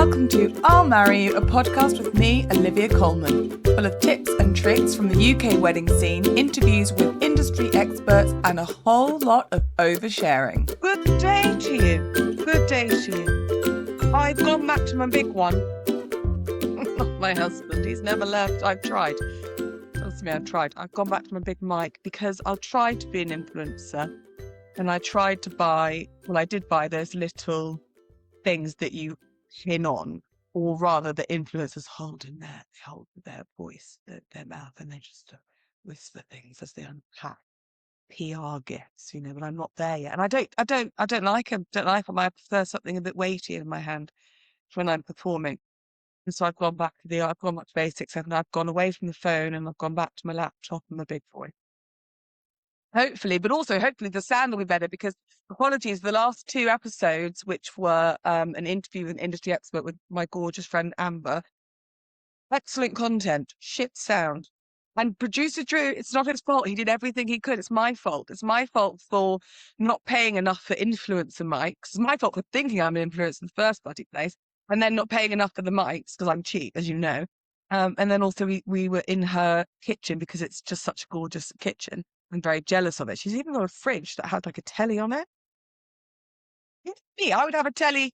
Welcome to I'll Marry You, a podcast with me, Olivia Coleman, full of tips and tricks from the UK wedding scene, interviews with industry experts, and a whole lot of oversharing. Good day to you. Good day to you. I've gone back to my big one. Not my husband. He's never left. I've tried. Trust me, I've tried. I've gone back to my big mic because I'll try to be an influencer. And I tried to buy, well, I did buy those little things that you pin on, or rather the influencers hold in their voice, their mouth, and they just whisper things as they unpack PR gifts, but I'm not there yet. And I don't like them. Don't like them. I prefer something a bit weighty in my hand when I'm performing. And so I've gone back to basics, and I've gone away from the phone and I've gone back to my laptop and my big boy. Hopefully the sound will be better, because apologies, the last two episodes, which were an interview with an industry expert with my gorgeous friend Amber, excellent content, shit sound. And producer Drew, it's not his fault. He did everything he could. It's my fault. It's my fault for not paying enough for influencer mics. It's my fault for thinking I'm an influencer in the first bloody place, and then not paying enough for the mics because I'm cheap, as you know. And then also we were in her kitchen because it's just such a gorgeous kitchen. I'm very jealous of it. She's even got a fridge that has like a telly on it. Me, I would have a telly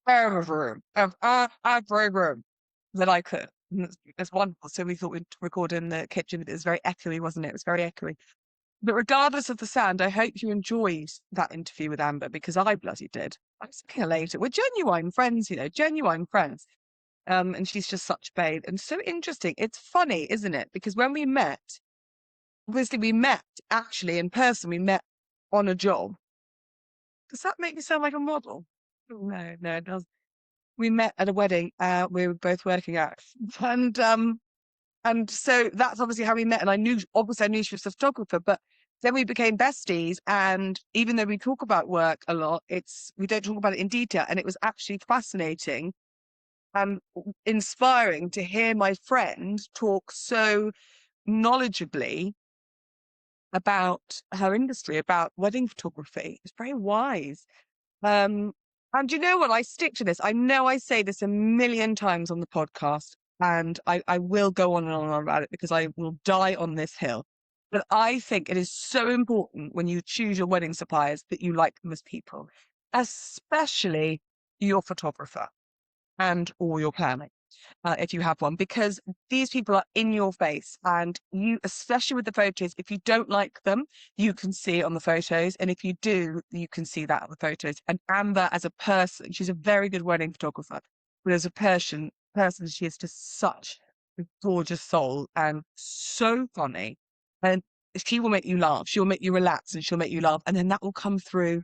every room that I could. And it's wonderful. So we thought we'd record in the kitchen. It was very echoey, wasn't it? It was very echoey. But regardless of the sound, I hope you enjoyed that interview with Amber, because I bloody did. I was looking at her later. We're genuine friends, genuine friends. And she's just such a babe. And so interesting. It's funny, isn't it? Because when we met, obviously we met actually in person. We met on a job. Does that make me sound like a model? No, it doesn't. We met at a wedding we were both working at. And so that's obviously how we met. And I knew she was a photographer, but then we became besties. And even though we talk about work a lot, we don't talk about it in detail. And it was actually fascinating and inspiring to hear my friend talk so knowledgeably about her industry, about wedding photography. It's very wise. And you know what? I stick to this. I know I say this a million times on the podcast, and I will go on and on about it because I will die on this hill. But I think it is so important when you choose your wedding suppliers that you like them as people, especially your photographer or your planner, if you have one, because these people are in your face, and you, especially with the photos, if you don't like them, you can see it on the photos. And if you do, you can see that on the photos. And Amber, as a person, she's a very good wedding photographer, but as a person, she is just such a gorgeous soul and so funny. And she will make you laugh. She'll make you relax, and she'll make you laugh. And then that will come through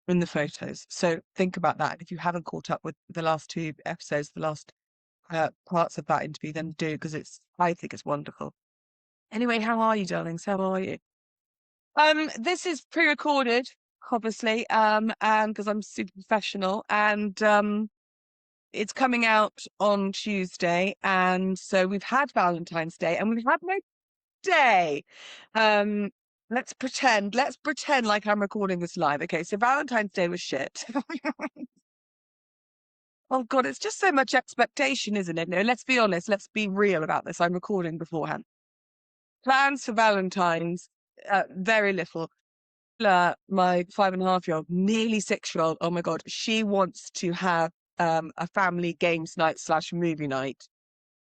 in the photos. So think about that. If you haven't caught up with the last two episodes, the last parts of that interview, then do, because I think it's wonderful. Anyway, how are you, darlings? How are you? This is pre-recorded, obviously, and because I'm super professional, and it's coming out on Tuesday, and so we've had Valentine's Day, and we've had my day. Let's pretend like I'm recording this live. Okay, so Valentine's Day was shit. Oh God, it's just so much expectation, isn't it? No, let's be honest. Let's be real about this. I'm recording beforehand. Plans for Valentine's, very little. My 5.5-year-old, nearly 6-year-old, oh my God, she wants to have a family games night / movie night.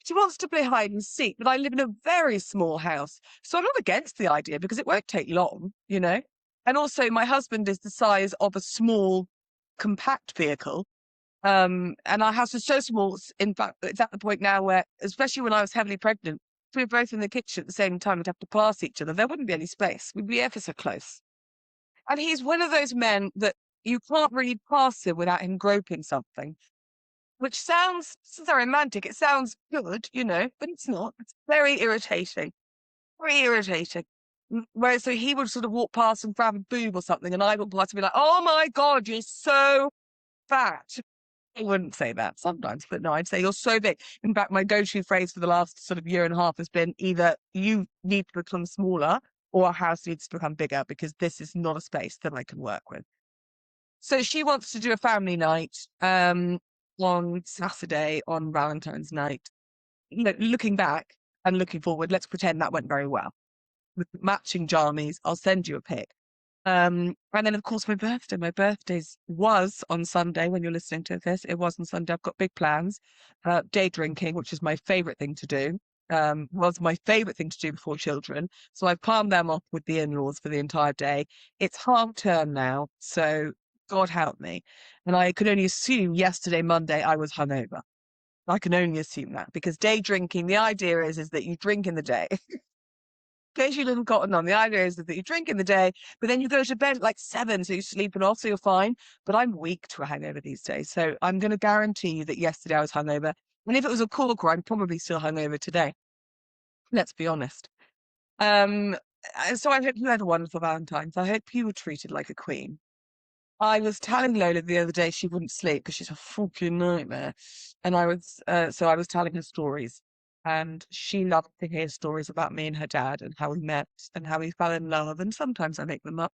She wants to play hide and seek, but I live in a very small house, so I'm not against the idea because it won't take long, And also, my husband is the size of a small, compact vehicle. And our house is so small. In fact, it's at the point now where, especially when I was heavily pregnant, if we were both in the kitchen at the same time, we'd have to pass each other. There wouldn't be any space. We'd be ever so close. And he's one of those men that you can't really pass him without him groping something, which sounds so romantic. It sounds good, but it's not. It's very irritating. Very irritating. Whereas so he would sort of walk past and grab a boob or something, and I would pass and be like, "Oh my God, you're so fat." I wouldn't say that sometimes, but no, I'd say you're so big. In fact, my go-to phrase for the last sort of year and a half has been either you need to become smaller or our house needs to become bigger, because this is not a space that I can work with. So she wants to do a family night. on Saturday on Valentine's night. Looking back and looking forward, let's pretend that went very well. With matching jammies, I'll send you a pic. And then, of course, my birthday. My birthday was on Sunday when you're listening to this. It was on Sunday. I've got big plans. Day drinking, which is my favourite thing to do, was my favourite thing to do before children. So I've palmed them off with the in-laws for the entire day. It's half term now, so God help me. And I could only assume yesterday, Monday, I was hungover. I can only assume that because day drinking, the idea is that you drink in the day. In case you didn't cotton on, the idea is that you drink in the day, but then you go to bed at like 7, so you're sleeping off, so you're fine. But I'm weak to a hangover these days, so I'm going to guarantee you that yesterday I was hungover. And if it was a corker, I'm probably still hungover today. Let's be honest. So I hope you had a wonderful Valentine's. I hope you were treated like a queen. I was telling Lola the other day she wouldn't sleep because she's a fucking nightmare. And I was telling her stories. And she loved to hear stories about me and her dad and how we met and how we fell in love. And sometimes I make them up.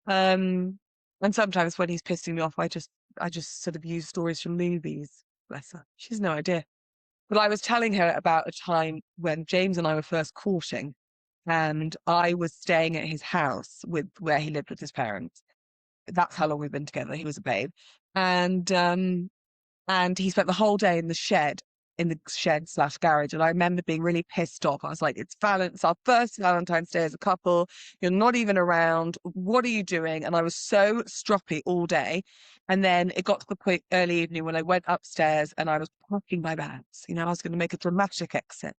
And sometimes when he's pissing me off, I just sort of use stories from movies. Bless her. She has no idea. But I was telling her about a time when James and I were first courting, and I was staying at his house where he lived with his parents. That's how long we've been together. He was a babe. And he spent the whole day in the shed / garage. And I remember being really pissed off. I was like, it's our first Valentine's Day as a couple. You're not even around. What are you doing? And I was so stroppy all day. And then it got to the point early evening when I went upstairs and I was packing my bags. I was going to make a dramatic exit.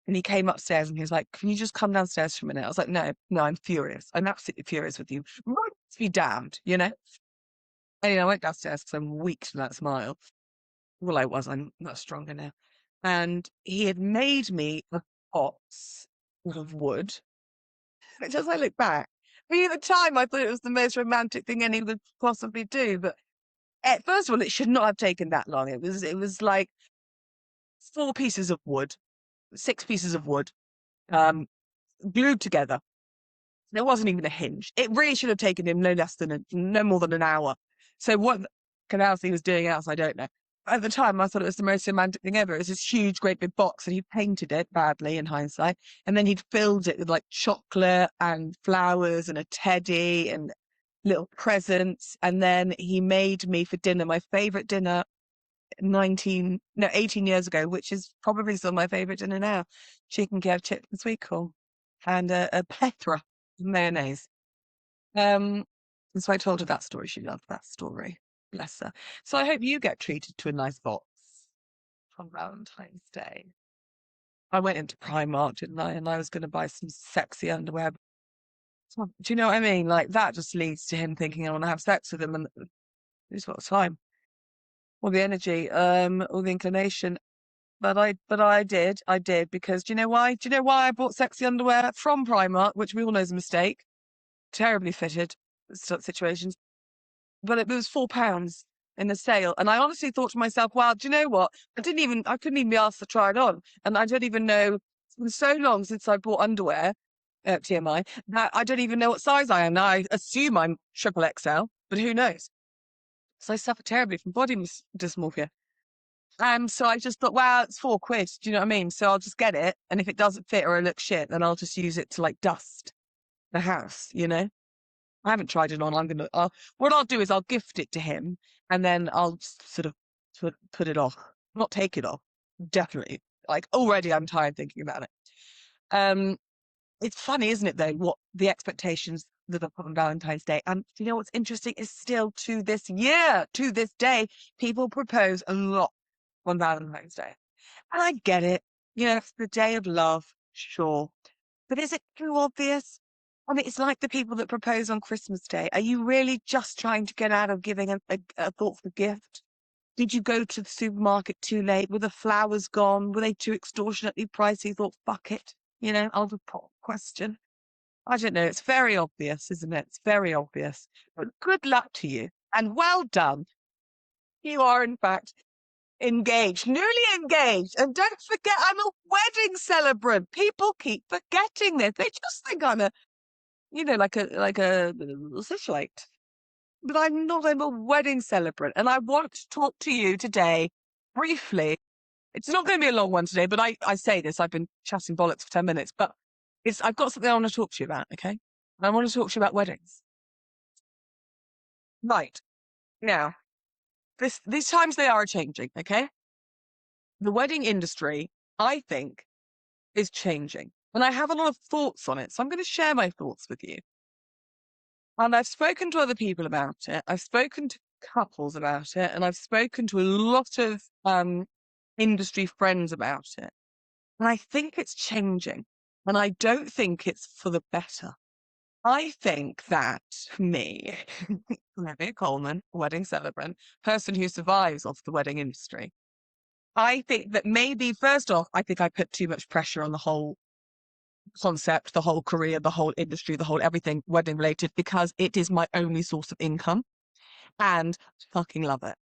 And he came upstairs and he was like, can you just come downstairs for a minute? I was like, no, I'm furious. I'm absolutely furious with you. Rights be damned, And I went downstairs because I'm weak to that smile. Well, I'm much stronger now. And he had made me a box of wood, which as I look back, at the time I thought it was the most romantic thing anyone could possibly do. But first of all, it should not have taken that long. It was like 4 pieces of wood, 6 pieces of wood, glued together. There wasn't even a hinge. It really should have taken him no more than an hour. So what else he was doing else, I don't know. At the time, I thought it was the most romantic thing ever. It was this huge, great big box, and he painted it badly in hindsight. And then he'd filled it with like chocolate and flowers and a teddy and little presents. And then he made me for dinner, my favourite dinner 18 years ago, which is probably still my favourite dinner now. Chicken Kiev chips and sweet corn and a plethora of mayonnaise. And so I told her that story. She loved that story. Bless her. So I hope you get treated to a nice box on Valentine's Day. I went into Primark, didn't I? And I was going to buy some sexy underwear. Do you know what I mean? Like that just leads to him thinking I want to have sex with him, and he's got time, or the energy, or the inclination. But I did because do you know why? Do you know why I bought sexy underwear from Primark, which we all know is a mistake, terribly fitted situations. But it was £4 in the sale. And I honestly thought to myself, wow, do you know what? I couldn't even be asked to try it on. And I don't even know, it's been so long since I bought underwear, TMI, that I don't even know what size I am. Now I assume I'm triple XL, but who knows? So I suffer terribly from body dysmorphia. So I just thought, wow, it's £4. Do you know what I mean? So I'll just get it. And if it doesn't fit or it looks shit, then I'll just use it to like dust the house, I haven't tried it on. What I'll do is I'll gift it to him and then I'll just sort of put it off, not take it off. Definitely. Like already I'm tired thinking about it. It's funny, isn't it though, what the expectations that are put on Valentine's Day. And do you know what's interesting is still to this day, people propose a lot on Valentine's Day. And I get it. It's the day of love, sure. But is it too obvious? I mean, it's like the people that propose on Christmas Day. Are you really just trying to get out of giving a thoughtful gift? Did you go to the supermarket too late? Were the flowers gone? Were they too extortionately pricey? You thought, fuck it. I'll just pop question. I don't know. It's very obvious, isn't it? It's very obvious. But good luck to you and well done. You are, in fact, engaged, newly engaged. And don't forget, I'm a wedding celebrant. People keep forgetting this. They just think I'm like a socialite. but I'm not. I'm a wedding celebrant. And I want to talk to you today briefly. It's not going to be a long one today, but I say this, I've been chatting bollocks for 10 minutes, but I've got something I want to talk to you about, okay? I want to talk to you about weddings. Right. Now, these times they are changing, okay? The wedding industry, I think, is changing. And I have a lot of thoughts on it. So I'm going to share my thoughts with you. And I've spoken to other people about it. I've spoken to couples about it. And I've spoken to a lot of industry friends about it. And I think it's changing. And I don't think it's for the better. I think that me, Olivia Coleman, wedding celebrant, person who survives off the wedding industry, I think that maybe, first off, I think I put too much pressure on the whole concept, the whole career, the whole industry, the whole everything wedding related, because it is my only source of income and I fucking love it.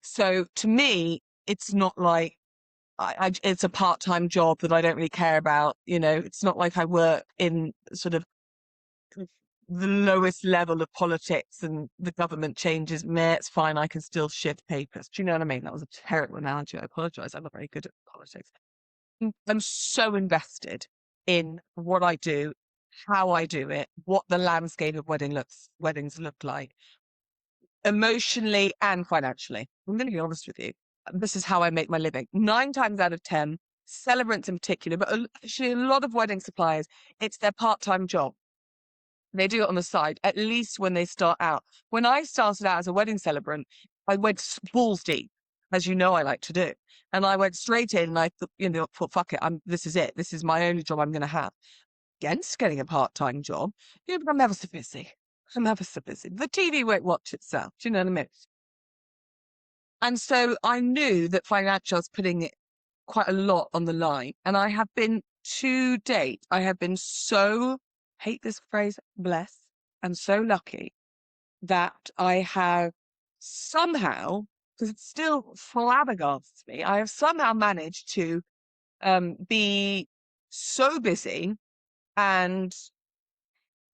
So to me, it's not like it's a part-time job that I don't really care about. You know, it's not like I work in sort of the lowest level of politics and the government changes. Meh, it's fine. I can still shift papers. Do you know what I mean? That was a terrible analogy. I apologize. I'm not very good at politics. I'm so invested in what I do, how I do it, what the landscape of weddings look like, emotionally and financially. I'm going to be honest with you. This is how I make my living. 9 times out of 10, celebrants in particular, but actually a lot of wedding suppliers, it's their part-time job. They do it on the side, at least when they start out. When I started out as a wedding celebrant, I went balls deep, as you know I like to do. And I went straight in and I thought, fuck it, this is it. This is my only job I'm going to have. Against getting a part-time job, but I'm ever so busy. I'm ever so busy. The TV won't watch itself. Do you know what I mean? And so I knew that financials putting it quite a lot on the line. And I have been, to date, I have been so, hate this phrase, blessed, and so lucky that I have somehow, because it still flabbergasts me, I have somehow managed to be so busy and,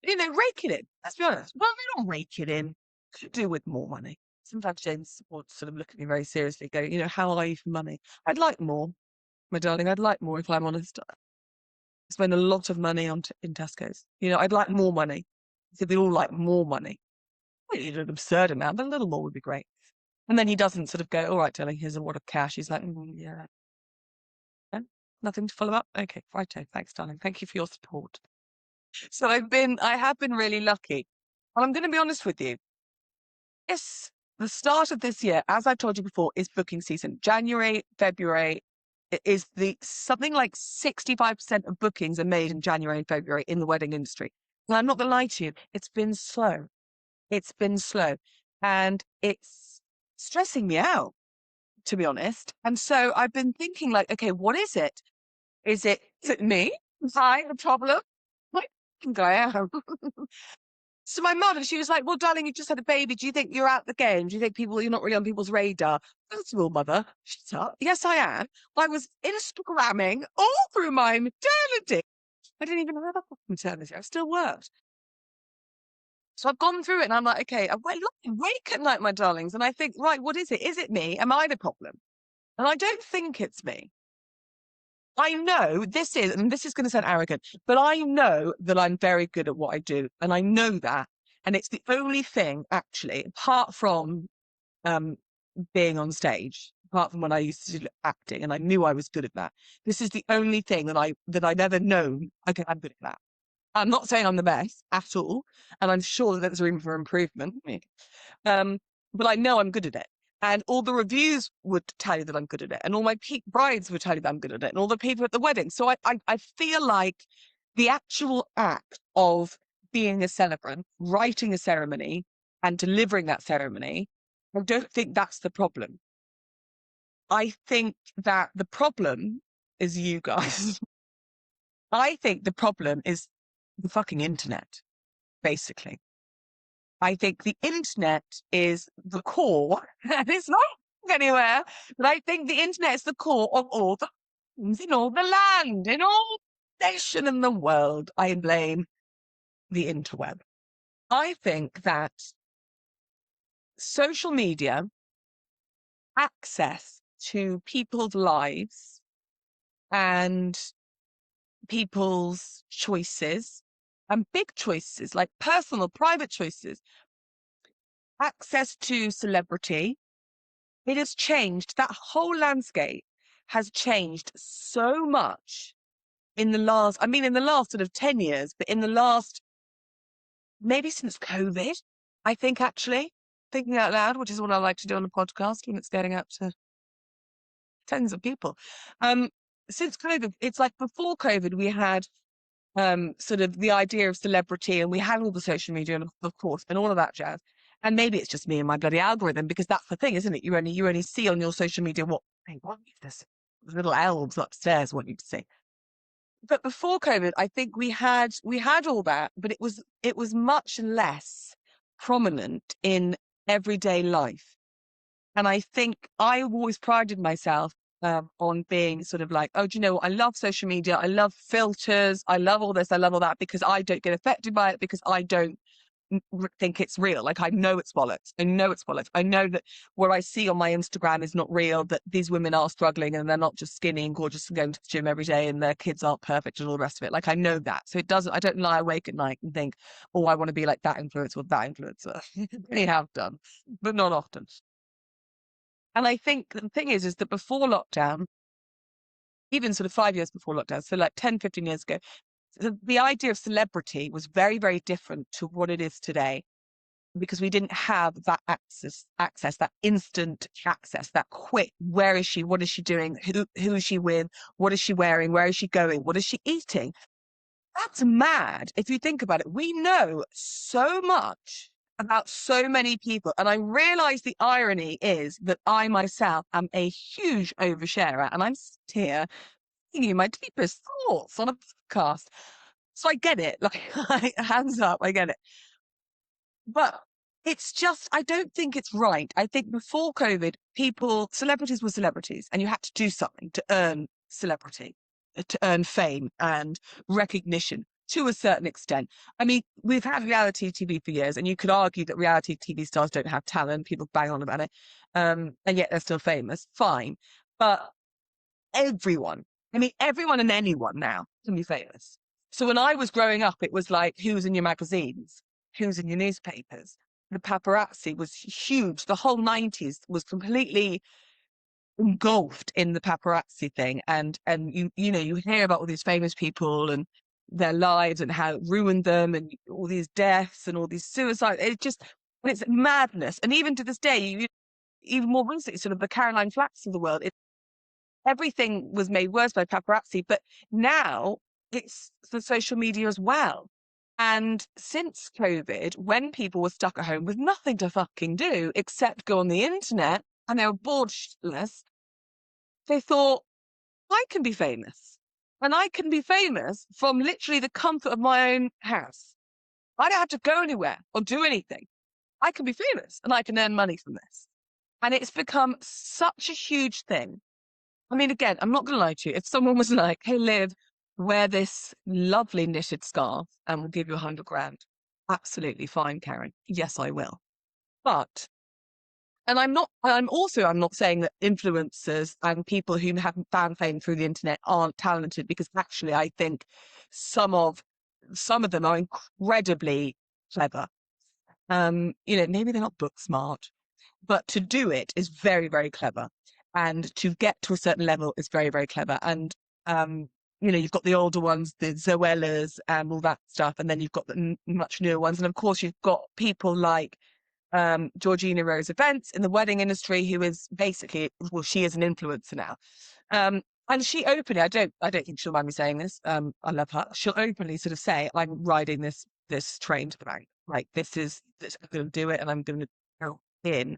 rake it in. Let's be honest. Well, we don't rake it in. Could do with more money. Sometimes James will sort of look at me very seriously, go, how are you for money? I'd like more, my darling. I'd like more, if I'm honest. I spend a lot of money in Tesco's. I'd like more money. So they all like more money. An absurd amount, but a little more would be great. And then he doesn't sort of go, all right, darling, here's a wad of cash. He's like, yeah. Nothing to follow up? Okay, righto. Thanks, darling. Thank you for your support. So I have been really lucky. And I'm going to be honest with you. Yes, the start of this year, as I've told you before, is booking season. January, February, it is something like 65% of bookings are made in January and February in the wedding industry. And I'm not going to lie to you, it's been slow. It's been slow and it's stressing me out, to be honest. And so I've been thinking like, okay, what is it? Is it me? Is I the problem? I think I am. So my mother, she was like, well, darling, you just had a baby. Do you think you're out the game? Do you think you're not really on people's radar? First of all, mother, shut up. Yes, I am. I was Instagramming all through my maternity. I didn't even have a maternity. I still worked. So I've gone through it and I'm like, okay, I wake at night, my darlings. And I think, right, what is it? Is it me? Am I the problem? And I don't think it's me. I know this is going to sound arrogant, but I know that I'm very good at what I do. And I know that. And it's the only thing actually, apart from being on stage, apart from when I used to do acting and I knew I was good at that. This is the only thing that I've ever known. Okay, I'm good at that. I'm not saying I'm the best at all. And I'm sure that there's room for improvement. But I know I'm good at it. And all the reviews would tell you that I'm good at it. And all my brides would tell you that I'm good at it. And all the people at the wedding. So I feel like the actual act of being a celebrant, writing a ceremony and delivering that ceremony, I don't think that's the problem. I think that the problem is you guys. I think the problem is the fucking internet, basically. I think the internet is the core, and it's not anywhere, but I think the internet is the core of all the things in all the land, in all nation in the world. I blame the interweb. I think that social media, access to people's lives and people's choices, and big choices like personal, private choices, access to celebrity, it has changed. That whole landscape has changed so much in the last sort of 10 years, but in the last, maybe since COVID, I think, actually, thinking out loud, which is what I like to do on the podcast when it's getting out to tens of people. Since COVID, it's like before COVID, we had sort of the idea of celebrity, and we had all the social media, and of course, and all of that jazz. And maybe it's just me and my bloody algorithm, because that's the thing, isn't it? You only see on your social media what this little elves upstairs want you to see. But before COVID, I think we had all that, but it was much less prominent in everyday life. And I think I always prided myself on being sort of like, oh, do you know what? I love social media. I love filters. I love all this. I love all that, because I don't get affected by it, because I don't think it's real. Like, I know it's bollocks. I know it's bollocks. I know that what I see on my Instagram is not real, that these women are struggling, and they're not just skinny and gorgeous and going to the gym every day, and their kids aren't perfect and all the rest of it. Like, I know that. So I don't lie awake at night and think, oh, I want to be like that influencer or that influencer. They have done, but not often. And I think the thing is that before lockdown, even sort of 5 years before lockdown, so like 10, 15 years ago, the idea of celebrity was very, very different to what it is today, because we didn't have that access, that instant access, that quick, where is she? What is she doing? Who is she with? What is she wearing? Where is she going? What is she eating? That's mad. If you think about it, we know so much about so many people. And I realize the irony is that I myself am a huge oversharer, and I'm here giving you my deepest thoughts on a podcast. So I get it. Like, hands up, I get it. But it's just, I don't think it's right. I think before COVID, celebrities were celebrities, and you had to do something to earn celebrity, to earn fame and recognition to a certain extent. I mean, we've had reality TV for years, and you could argue that reality TV stars don't have talent. People bang on about it. And yet they're still famous. Fine. But everyone and anyone now can be famous. So when I was growing up, it was like, who's in your magazines? Who's in your newspapers? The paparazzi was huge. The whole 90s was completely engulfed in the paparazzi thing. And you hear about all these famous people and their lives and how it ruined them, and all these deaths and all these suicides. It's madness. And even to this day, even more recently, sort of the Caroline Flacks of the world, everything was made worse by paparazzi. But now it's the social media as well. And since COVID, when people were stuck at home with nothing to fucking do except go on the internet, and they were bored shitless, they thought, I can be famous. And I can be famous from literally the comfort of my own house. I don't have to go anywhere or do anything. I can be famous, and I can earn money from this. And it's become such a huge thing. I mean, again, I'm not going to lie to you. If someone was like, hey, Liv, wear this lovely knitted scarf and we'll give you 100 grand. Absolutely fine, Karen. Yes, I will. But, and I'm not saying that influencers and people who have found fame through the internet aren't talented, because actually I think some of them are incredibly clever. Maybe they're not book smart, but to do it is very, very clever. And to get to a certain level is very, very clever. And, you've got the older ones, the Zoellas and all that stuff. And then you've got the much newer ones. And of course, you've got people like Georgina Rose Events in the wedding industry, who is basically, well, she is an influencer now. And she openly, I don't think she'll mind me saying this. I love her. She'll openly sort of say, I'm riding this train to the bank. Like, I'm going to do it, and I'm going to go in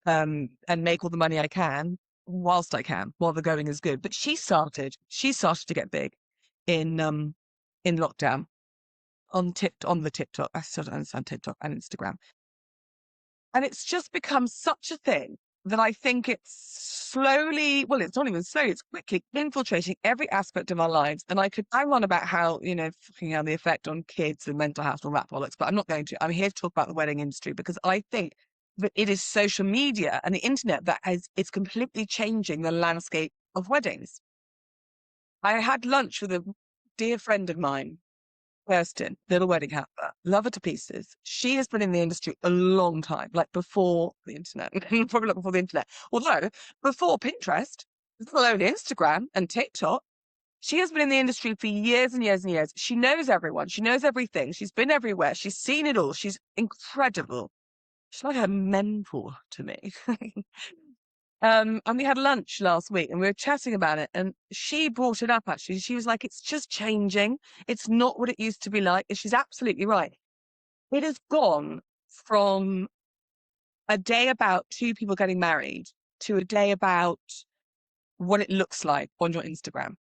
and make all the money I can while the going is good. But she started to get big in lockdown on the TikTok. I still don't understand TikTok and Instagram. And it's just become such a thing that I think it's slowly, well, it's not even slowly, it's quickly infiltrating every aspect of our lives. And I run about how, fucking hell, the effect on kids and mental health and all that bollocks, but I'm not going to. I'm here to talk about the wedding industry, because I think But it is social media and the internet that is completely changing the landscape of weddings. I had lunch with a dear friend of mine, Kirsten, little wedding helper, love her to pieces. She has been in the industry a long time, like before the internet, probably not before the internet. Although before Pinterest, before only Instagram and TikTok, she has been in the industry for years and years and years. She knows everyone. She knows everything. She's been everywhere. She's seen it all. She's incredible. She's like a mentor to me. And we had lunch last week and we were chatting about it. And she brought it up, actually. She was like, it's just changing. It's not what it used to be like. And she's absolutely right. It has gone from a day about two people getting married to a day about what it looks like on your Instagram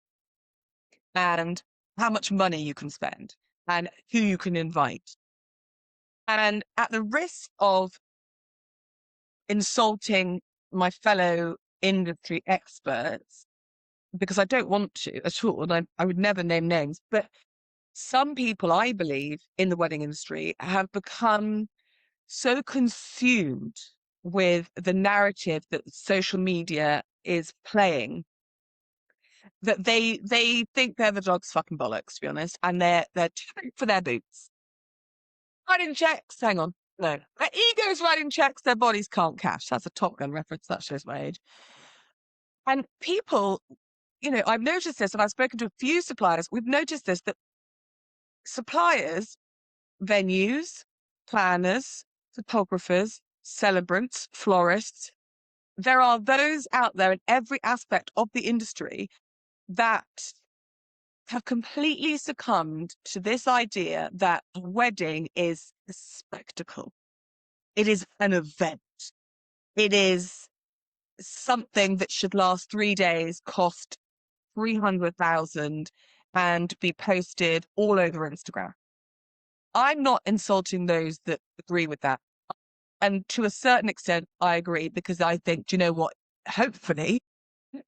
and how much money you can spend and who you can invite. And at the risk of insulting my fellow industry experts, because I don't want to at all, and I would never name names, but some people, I believe, in the wedding industry have become so consumed with the narrative that social media is playing that they think they're the dog's fucking bollocks, to be honest, and they're too for their boots. Writing checks, hang on. No. Their egos writing checks their bodies can't cash. That's a Top Gun reference. That shows my age. And people, I've noticed this, and I've spoken to a few suppliers. We've noticed this, that suppliers, venues, planners, photographers, celebrants, florists, there are those out there in every aspect of the industry that have completely succumbed to this idea that a wedding is a spectacle. It is an event. It is something that should last 3 days, cost 300,000 and be posted all over Instagram. I'm not insulting those that agree with that. And to a certain extent, I agree, because I think, do you know what? Hopefully,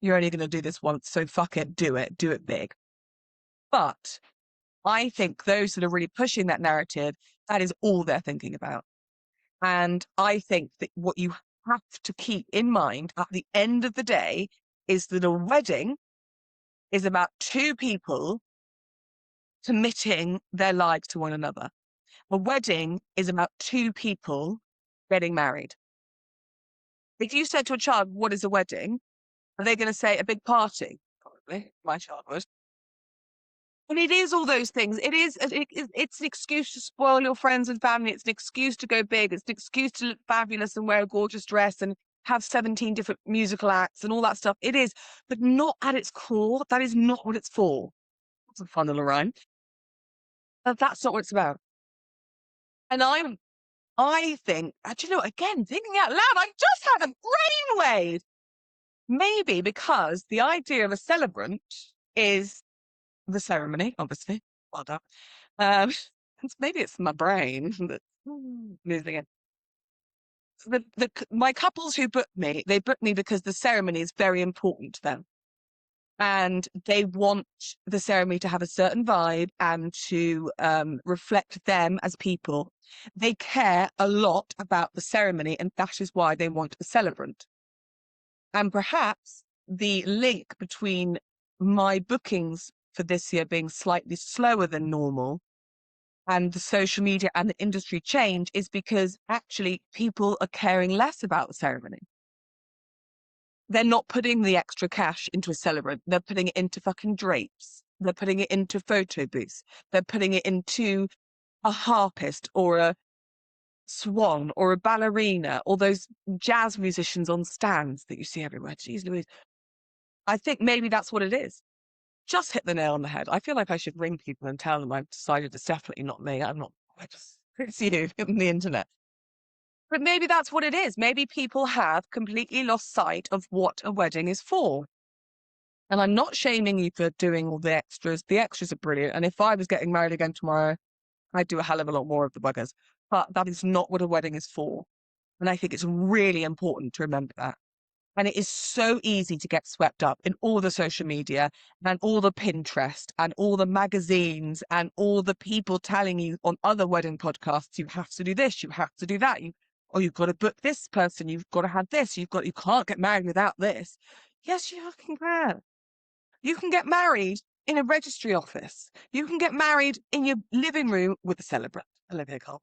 you're only going to do this once, so fuck it, do it big. But I think those that are really pushing that narrative, that is all they're thinking about. And I think that what you have to keep in mind at the end of the day is that a wedding is about two people committing their lives to one another. A wedding is about two people getting married. If you said to a child, what is a wedding? Are they going to say a big party? Probably. My child would. And it is all those things. It's an excuse to spoil your friends and family. It's an excuse to go big. It's an excuse to look fabulous and wear a gorgeous dress and have 17 different musical acts and all that stuff. It is, but not at its core. That is not what it's for. That's a fun little rhyme. But that's not what it's about. And I think, do you know, again, thinking out loud, I just had a brainwave. Maybe because the idea of a celebrant is the ceremony, obviously. Well done. Maybe it's my brain that's losing it. My couples who book me, they book me because the ceremony is very important to them. And they want the ceremony to have a certain vibe and to reflect them as people. They care a lot about the ceremony, and that is why they want a celebrant. And perhaps the link between my bookings for this year being slightly slower than normal and the social media and the industry change is because actually people are caring less about the ceremony. They're not putting the extra cash into a celebrant. They're putting it into fucking drapes. They're putting it into photo booths. They're putting it into a harpist or a swan or a ballerina or those jazz musicians on stands that you see everywhere. Jeez Louise. I think maybe that's what it is. Just hit the nail on the head. I feel like I should ring people and tell them I've decided it's definitely not me. It's you on the internet. But maybe that's what it is. Maybe people have completely lost sight of what a wedding is for. And I'm not shaming you for doing all the extras. The extras are brilliant. And if I was getting married again tomorrow, I'd do a hell of a lot more of the buggers. But that is not what a wedding is for. And I think it's really important to remember that. And it is so easy to get swept up in all the social media and all the Pinterest and all the magazines and all the people telling you on other wedding podcasts, you have to do this, you have to do that. oh, you've got to book this person, you've got to have this, you can't get married without this. Yes, you fucking can. You can get married in a registry office. You can get married in your living room with a celebrant, Olivia Coleman.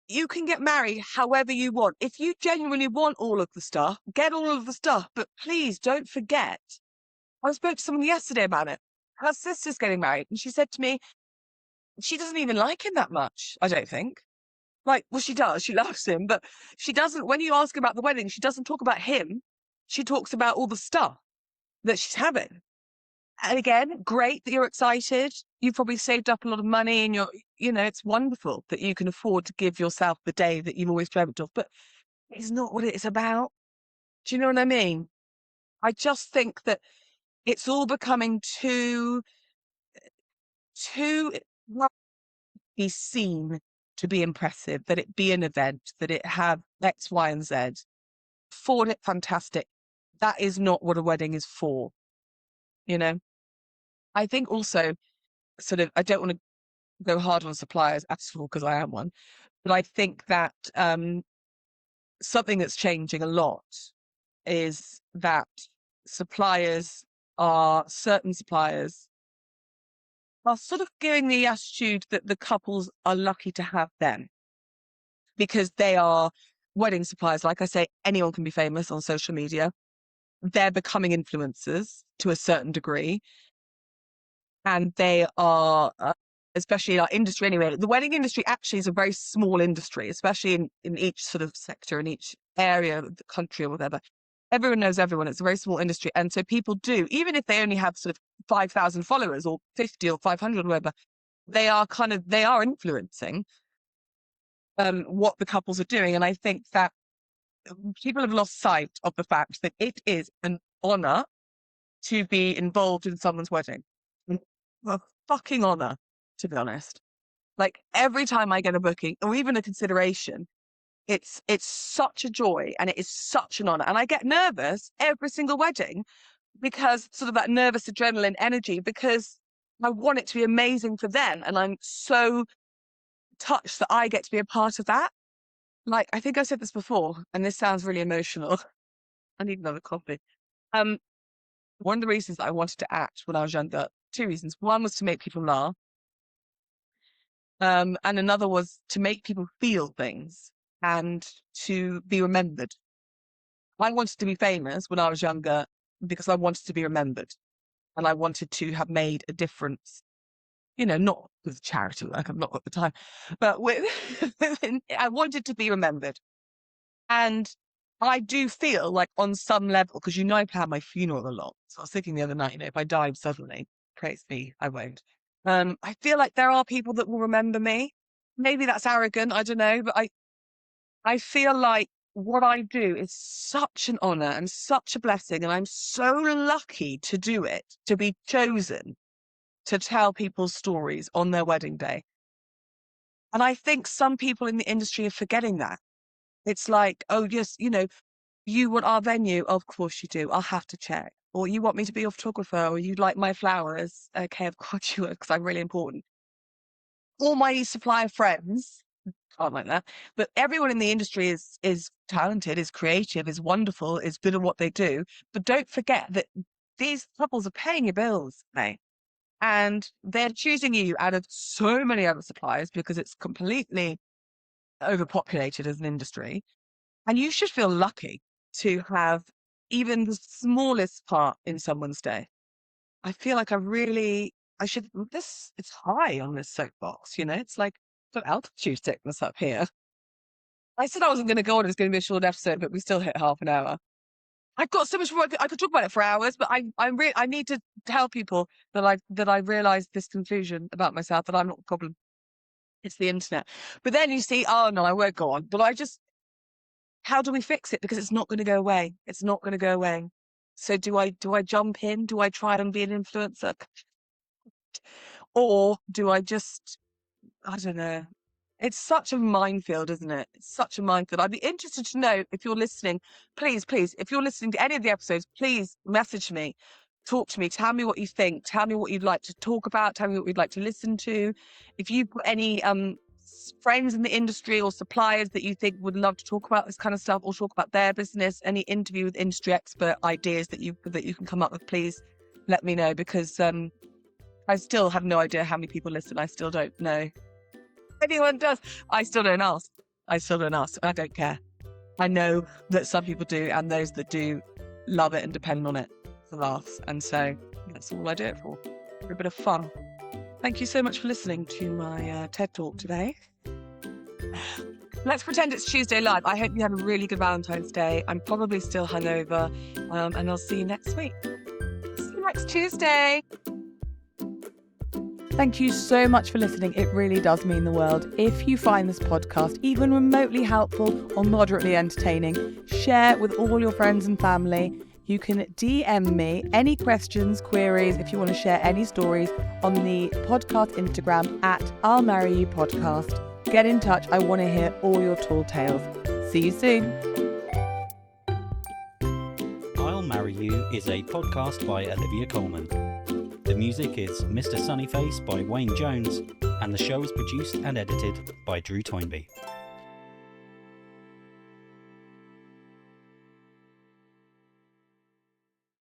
You can get married however you want. If you genuinely want all of the stuff, get all of the stuff. But please don't forget. I spoke to someone yesterday about it. Her sister's getting married, and she said to me, she doesn't even like him that much, I don't think. Like, well, she does. She loves him, but she doesn't. When you ask about the wedding, she doesn't talk about him. She talks about all the stuff that she's having. And again, great that you're excited. You've probably saved up a lot of money and it's wonderful that you can afford to give yourself the day that you've always dreamt of, but it's not what it's about. Do you know what I mean? I just think that it's all becoming too well, be seen to be impressive, that it be an event, that it have X, Y, and Z. Afford it, fantastic. That is not what a wedding is for, you know? I think also sort of, I don't want to go hard on suppliers at all because I am one, but I think that something that's changing a lot is that certain suppliers are sort of giving the attitude that the couples are lucky to have them because they are wedding suppliers. Like I say, anyone can be famous on social media. They're becoming influencers to a certain degree. And they are, especially in our industry anyway, the wedding industry actually is a very small industry, especially in each sort of sector, in each area of the country or whatever. Everyone knows everyone. It's a very small industry. And so people do, even if they only have sort of 5,000 followers or 50 or 500 or whatever, they are influencing what the couples are doing. And I think that people have lost sight of the fact that it is an honor to be involved in someone's wedding. A fucking honor, to be honest. Like every time I get a booking or even a consideration, it's such a joy and it is such an honor. And I get nervous every single wedding because sort of that nervous adrenaline energy, because I want it to be amazing for them. And I'm so touched that I get to be a part of that. Like, I think I said this before, and this sounds really emotional. I need another coffee. One of the reasons that I wanted to act when I was younger, two reasons. One was to make people laugh. And another was to make people feel things and to be remembered. I wanted to be famous when I was younger because I wanted to be remembered and I wanted to have made a difference, not with charity work, I've not got the time, but I wanted to be remembered. And I do feel like on some level, because I plan my funeral a lot. So I was thinking the other night, if I died suddenly, praise me, I won't. I feel like there are people that will remember me. Maybe that's arrogant, I don't know, but I feel like what I do is such an honor and such a blessing, and I'm so lucky to do it, to be chosen to tell people's stories on their wedding day. And I think some people in the industry are forgetting that. It's like, oh, yes, you want our venue? Of course you do. I'll have to check. Or you want me to be your photographer, or you'd like my flowers? Okay, of course you would, because I'm really important. All my supplier friends aren't like that, but everyone in the industry is talented, is creative, is wonderful, is good at what they do. But don't forget that these couples are paying your bills, mate. And they're choosing you out of so many other suppliers because it's completely overpopulated as an industry. And you should feel lucky to have even the smallest part in someone's day. I feel like it's high on this soapbox, it's like got altitude sickness up here. I said I wasn't going to go on, it's going to be a short episode, but we still hit half an hour. I've got so much work. I could talk about it for hours, but I need to tell people that I realized this conclusion about myself, that I'm not the problem. It's the internet. But then you see, oh no, I won't go on. But how do we fix it? Because it's not going to go away. It's not going to go away. So do I jump in? Do I try and be an influencer? Or do I just, I don't know. It's such a minefield, isn't it? It's such a minefield. I'd be interested to know if you're listening, please, if you're listening to any of the episodes, please message me, talk to me, tell me what you think, tell me what you'd like to talk about, tell me what you'd like to listen to. If you've got any friends in the industry or suppliers that you think would love to talk about this kind of stuff or talk about their business, any interview with industry expert ideas that you can come up with, please let me know, because I still have no idea how many people listen. I still don't know. If anyone does, I still don't ask. I don't care. I know that some people do, and those that do love it and depend on it for laughs. And so that's all I do it for a bit of fun. Thank you so much for listening to my TED Talk today. Let's pretend it's Tuesday live. I hope you had a really good Valentine's Day. I'm probably still hungover, and I'll see you next week. See you next Tuesday. Thank you so much for listening. It really does mean the world. If you find this podcast even remotely helpful or moderately entertaining, share with all your friends and family. You can DM me any questions, queries, if you want to share any stories on the podcast Instagram at I'll Marry You Podcast. Get in touch. I want to hear all your tall tales. See you soon. I'll Marry You is a podcast by Olivia Coleman. The music is Mr. Sunnyface by Wayne Jones, and the show is produced and edited by Drew Toynbee.